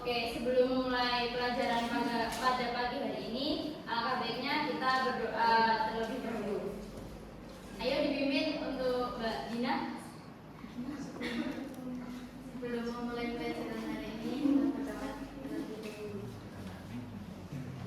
Oke, sebelum memulai pelajaran pada pagi hari ini, alangkah baiknya kita berdoa terlebih dahulu. Ayo dipimpin untuk Mbak Dina. Sebelum memulai pelajaran hari ini, kita berdoa terlebih dahulu.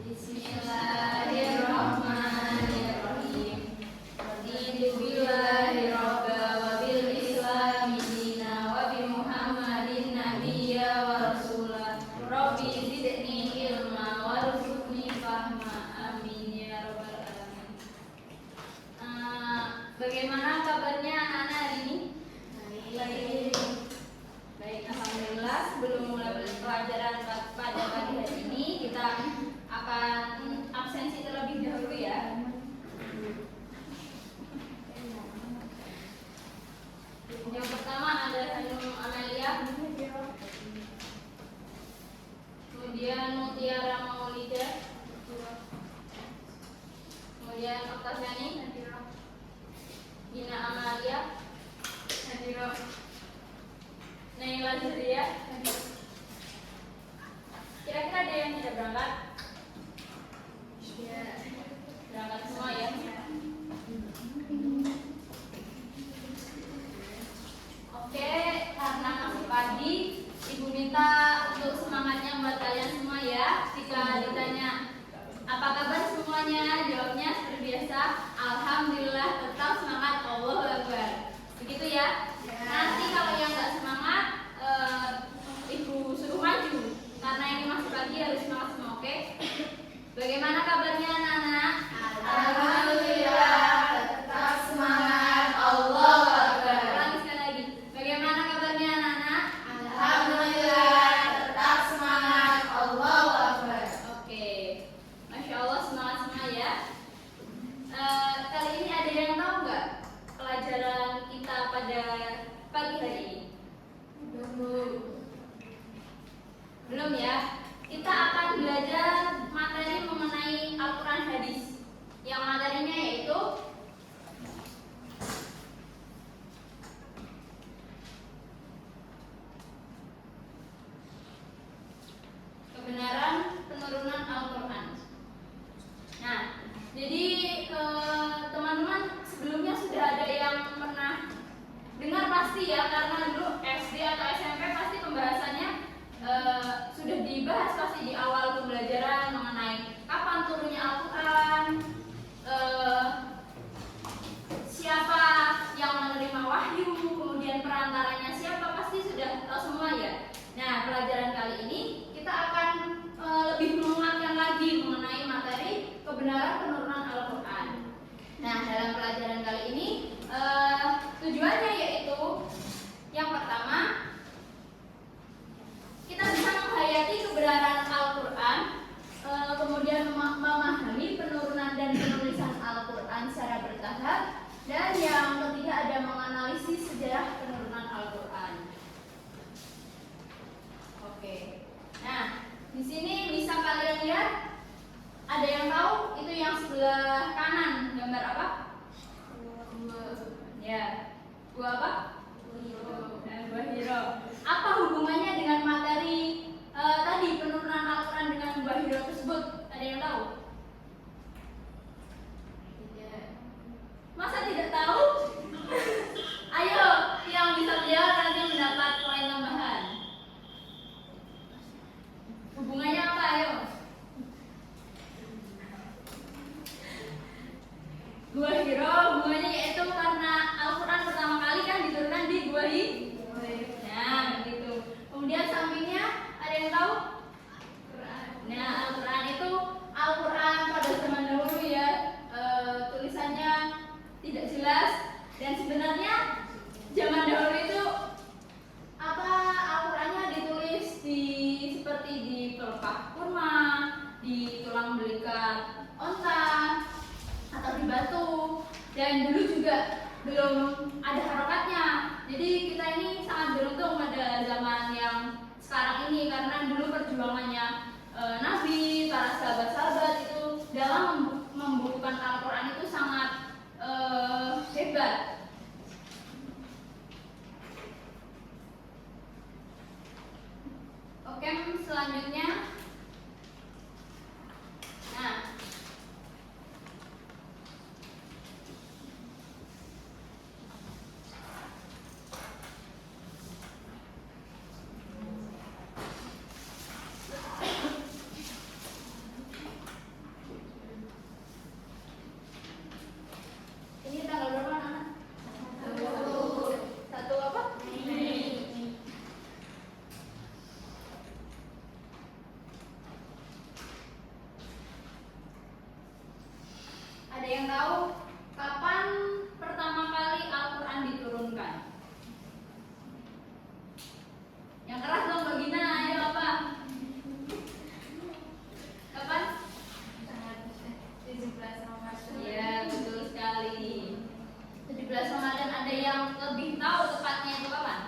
Bismillahirrahmanirrahim. Raditu billahi robba wa bil islami dina wa bi Muhammadin nabiyya wa rasulah. Rabbi zidni ilma warzuqni fahma. Amin ya rabbal alamin. Bagaimana kabarnya anak-anak hari ini? Baik. Baik, alhamdulillah. Sebelum mulai pelajaran pada pagi hari ini, kita akan absensi terlebih dahulu ya. Yang pertama ada Hanum Amalia, kemudian Mutiara Maulida, kemudian Oktaviani, Dina Amalia, Naila Zuria. Kira-kira ada yang tidak berangkat? Ya, berangkat semua ya. Oke, karena masih pagi, Ibu minta untuk semangatnya buat kalian semua ya. Jika ditanya apa kabar semuanya, jawabnya seperti biasa, alhamdulillah, tetap semangat, Allahu Akbar. Begitu ya. Nanti kalau yang nggak semangat, Ibu suruh maju. Karena ini masih pagi, harus semangat semua, oke? Bagaimana kabarnya anak-anak? Alhamdulillah, tetap semangat, Allahu Akbar. Ulangi sekali lagi. Bagaimana kabarnya anak-anak? Alhamdulillah, tetap semangat, Allahu Akbar. Oke, Masya Allah, semangat semua ya. Kali ini ada yang tahu nggak pelajaran kita pada pagi hari ini? Belum ya? Kita akan belajar materi mengenai Al-Quran hadis. Yang materinya yaitu kebenaran penurunan Al-Quran. Nah, jadi teman-teman sebelumnya sudah ada yang pernah dengar pasti ya, karena dulu SD atau SMP pasti pembahasannya sudah dibahas pasti di awal pembelajaran mengenai kapan turunnya Al-Quran, siapa yang menerima wahyu, kemudian perantaranya siapa, pasti sudah tahu semua ya. Nah, pelajaran kali ini kita akan lebih menguatkan lagi mengenai materi kebenaran penurunan Al-Quran. Nah, dalam pelajaran kali ini tujuannya yaitu yang pertama, kita bisa menghayati kebenaran Al-Quran, kemudian memahami penurunan dan penulisan Al-Quran secara bertahap, dan yang ketiga ada menganalisis sejarah penurunan Al-Quran. Oke, nah di sini bisa kalian lihat, ada yang tahu itu yang sebelah kanan gambar apa? Ya, buah apa? Buah hiro. Apa hubungannya dengan materi tadi penurunan Al-Quran dengan buah hiro tersebut? Ada yang tahu? Tidak. Masa tidak tahu? Ayo, yang bisa jawab nanti mendapat poin tambahan. Hubungannya apa? Ayo. Buah hiro hubungannya yaitu karena Al-Quran pertama kali kan diturunkan di buah hiro. Nah, begitu. Kemudian sampingnya ada yang tahu? Nah, Al-Quran itu Al-Quran pada zaman dahulu ya, tulisannya tidak jelas, dan sebenarnya zaman dahulu itu Al-Qurannya ditulis seperti di pelepah kurma, di tulang belikat onta, atau di batu, dan dulu juga belum ada harokatnya. Jadi kita ini sangat beruntung pada zaman yang sekarang ini, karena dulu perjuangannya Nabi, para sahabat-sahabat itu dalam membukukan Al-Quran itu sangat hebat. Oke, selanjutnya. Nah, ini tanggal berapa, anak? Satu apa? Ada yang tahu kapan pertama kali Al-Quran diturunkan? Yang keras dong, Bagina, ayo apa? Kapan? 17 Ramadan. Iya, betul sekali. 17 Ramadan. Ada yang lebih tahu tepatnya itu kapan?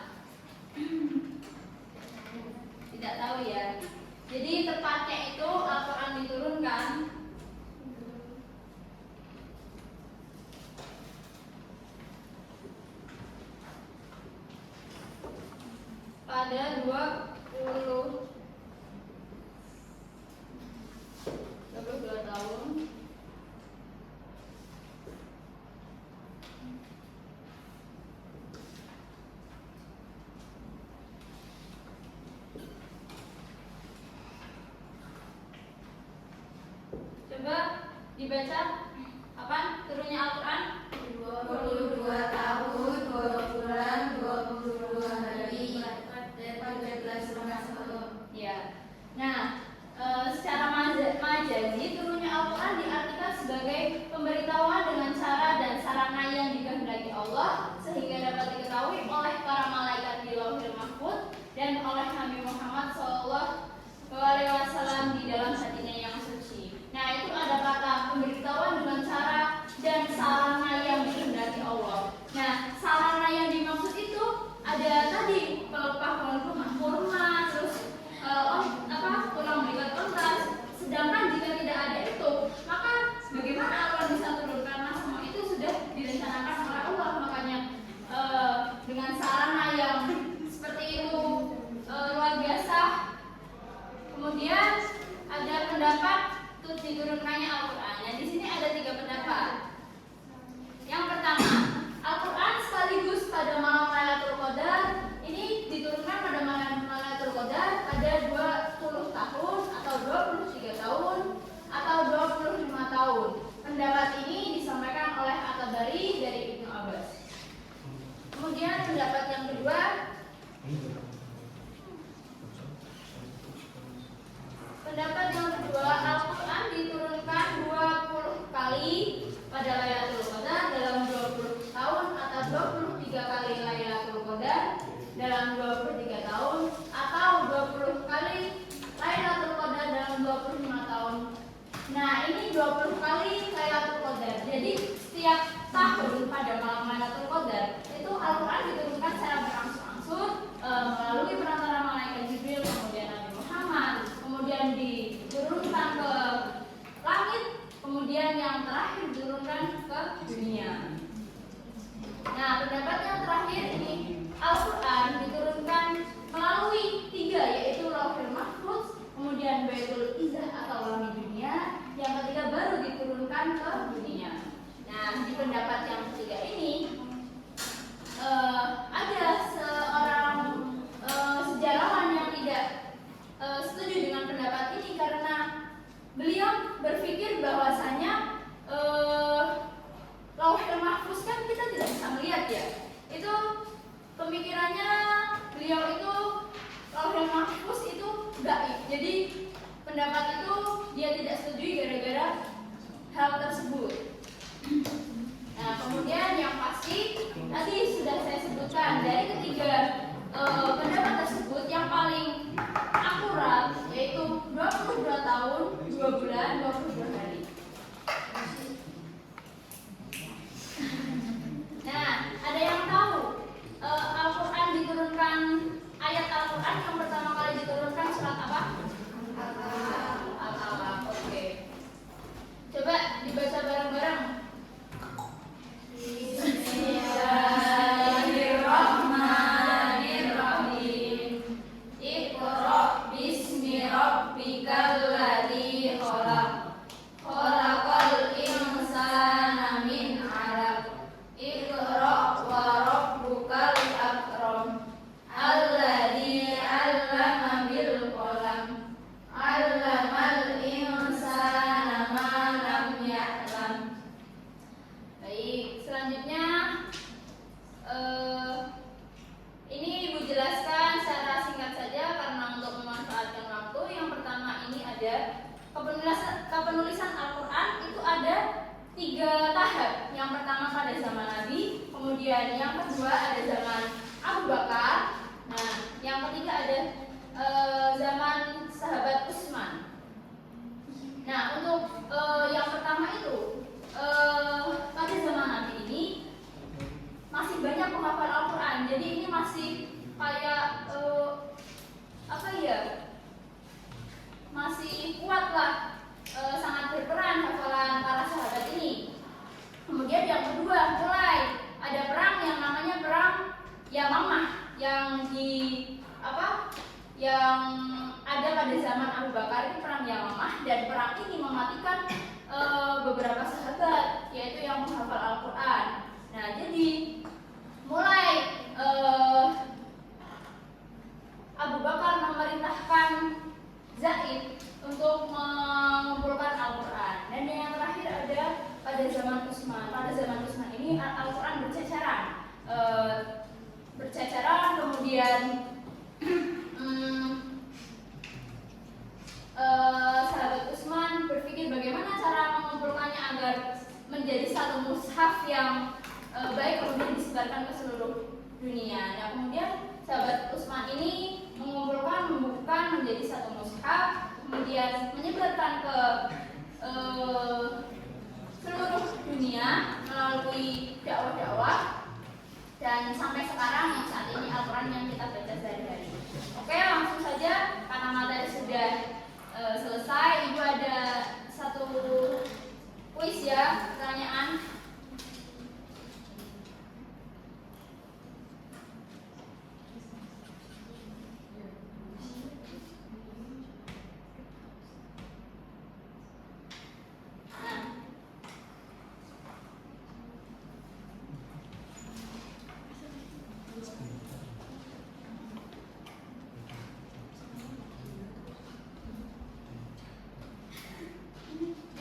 Tidak tahu ya. Jadi tepatnya itu Al-Quran diturunkan pada 22 tahun coba dibaca kapan turunnya Al-Quran? 22 tahun, 2 bulan, 22 hari, 14 Ramadan. Ya. Nah, secara majazi turunnya Al-Quran diartikan sebagai pemberitahuan dengan cara dan sarana yang dikehendaki Allah sehingga dapat diketahui oleh para malaikat di Lauhul Mahfuz dan oleh Nabi Muhammad SAW di dalam hatinya yang suci. Nah, itu ada kata pemberitahuan dengan cara dan sarana yang dikehendaki Allah. Nah, sarana yang dimaksud itu ada tadi pelepah kurma, terus tulang belikat unta. Sedangkan jika tidak ada itu, maka bagaimana Allah bisa turun? Karena semua itu sudah direncanakan oleh Allah. Makanya dengan sarana yang seperti itu luar biasa. Kemudian ada pendapat diturunkannya Al-Quran. Nah, di sini ada 3 pendapat. Yang pertama, Al-Quran sekaligus pada malam Lailatul Qadar ini diturunkan pada malam Lailatul Qadar pada 20 tahun atau 23 tahun atau 25 tahun. Pendapat ini disampaikan oleh At-Tabari dari Ibnu Abbas. Kemudian pendapat yang kedua, Al-Quran diturunkan 20 kali pada Lailatul Qadar dalam 20 tahun atau 23 kali Lailatul Qadar dalam 23 tahun atau 20 kali Lailatul Qadar dalam 25 tahun. Nah, ini 20 kali Lailatul Qadar. Jadi setiap tahun pada malam Lailatul Qadar itu Al-Quran diturunkan secara berangsur-angsur melalui perantara malaikat Jibril, kemudian Nabi Muhammad, kemudian diturunkan ke langit, kemudian yang terakhir diturunkan ke dunia. Nah, pendapat yang terakhir ini Al-Quran diturunkan melalui 3, yaitu Lauhul Mahfuz, kemudian Baitul Izzah atau langit dunia, yang ketiga baru diturunkan ke dunia. Nah, di pendapat yang ketiga ini ada seorang sejarawan yang tidak setuju dengan pendapat ini karena beliau berpikir bahwasanya Lauhul Mahfuz kan kita tidak bisa melihat ya. Itu pemikirannya beliau itu Lauhul Mahfuz itu gaib. Jadi pendapat itu dia tidak setuju gara-gara hal tersebut. Nah, kemudian yang pasti tadi sudah saya sebutkan dari ketiga pendapat tersebut yang paling akurat yaitu 22 tahun, 2 bulan, 22 hari. Nah, ada yang tahu Al-Quran diturunkan, ayat Al-Quran yang pertama kali diturunkan surat apa? Al-Alaq. Oke. Coba dibaca bareng-bareng. Bismillahirrahmanirrahim. Iqra bismi ya'lam. Allamal insana ma lam ya'lam. Baik, selanjutnya ini Ibu jelaskan secara singkat saja karena untuk memanfaatkan waktu. Yang pertama ini ada kepenulisan Al-Quran itu ada 3 tahap. Yang pertama pada zaman Nabi, kemudian yang kedua ada zaman Abu Bakar. Nah, yang ketiga ada zaman sahabat Utsman. Nah, untuk yang pertama itu pada zaman Nabi ini masih banyak penghafal Al-Quran. Jadi ini masih kayak apa ya? Masih kuat lah, sangat berperan hafalan para sahabat ini. Kemudian yang kedua, mulai ada perang yang namanya perang Yamamah yang yang ada pada zaman Abu Bakar, itu perang Yamamah, dan perang ini mematikan beberapa sahabat, yaitu yang menghafal Al-Quran. Nah, jadi mulai Abu Bakar memerintahkan Zaid untuk mengumpulkan Al-Quran. Dan yang terakhir ada pada zaman Utsman. Pada zaman Utsman ini Al-Quran berceceran, kemudian sahabat Utsman berpikir bagaimana cara mengumpulkannya agar menjadi satu mushaf yang baik kemudian disebarkan ke seluruh dunia. Nah, kemudian sahabat Utsman ini membukukan menjadi satu mushaf, kemudian menyebarkan ke seluruh dunia melalui dakwah-dakwah, dan sampai sekarang yang saat ini Al-Quran yang kita baca sehari-hari. Oke, langsung saja karena materi sudah selesai. Ibu ada satu kuis ya, pertanyaan.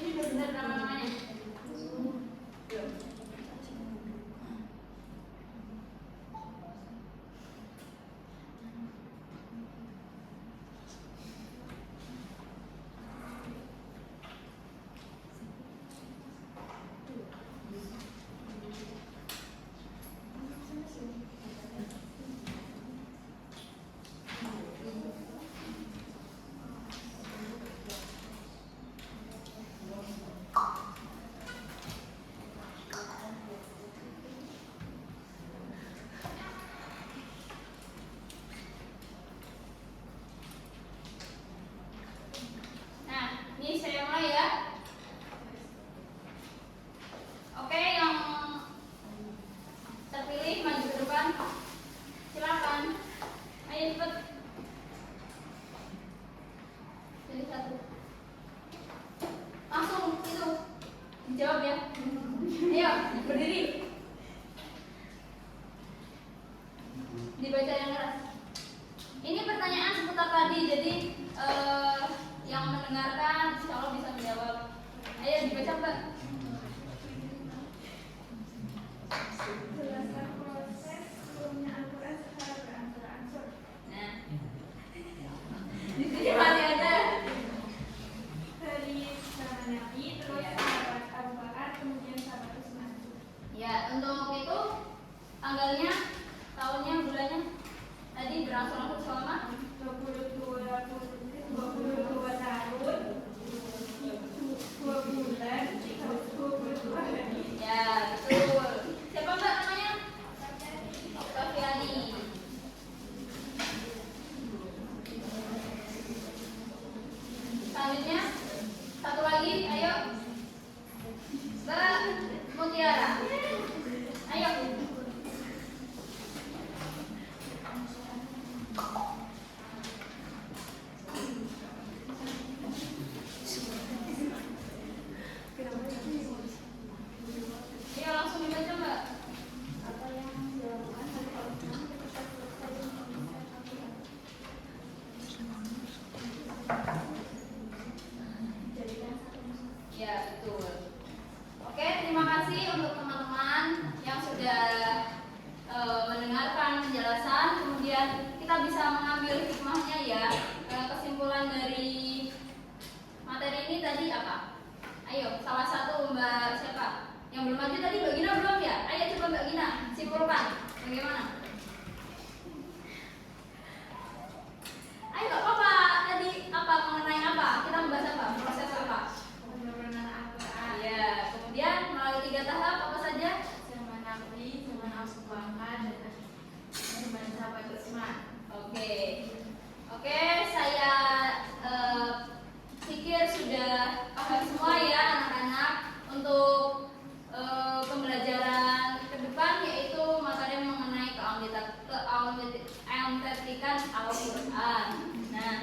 Ini benar nama-namanya. Ini saya mulai ya. Oke, yang terpilih maju ke depan. Silakan. Ayo cepat. Pilih satu. Langsung itu dijawab ya. Ayo berdiri. Dibaca yang keras. Ini pertanyaan seputar tadi, jadi yang mendengarkan insya Allah bisa menjawab. Ayo dibaca Mbak. Jelaskan proses turunnya Al-Quran secara berangsur-angsur. Nah, di sini masih ada. Dari zaman Nabi, terus sahabat Abu Bakar, kemudian sahabat Utsman. Ya, mengartikan Al-Quran. Nah,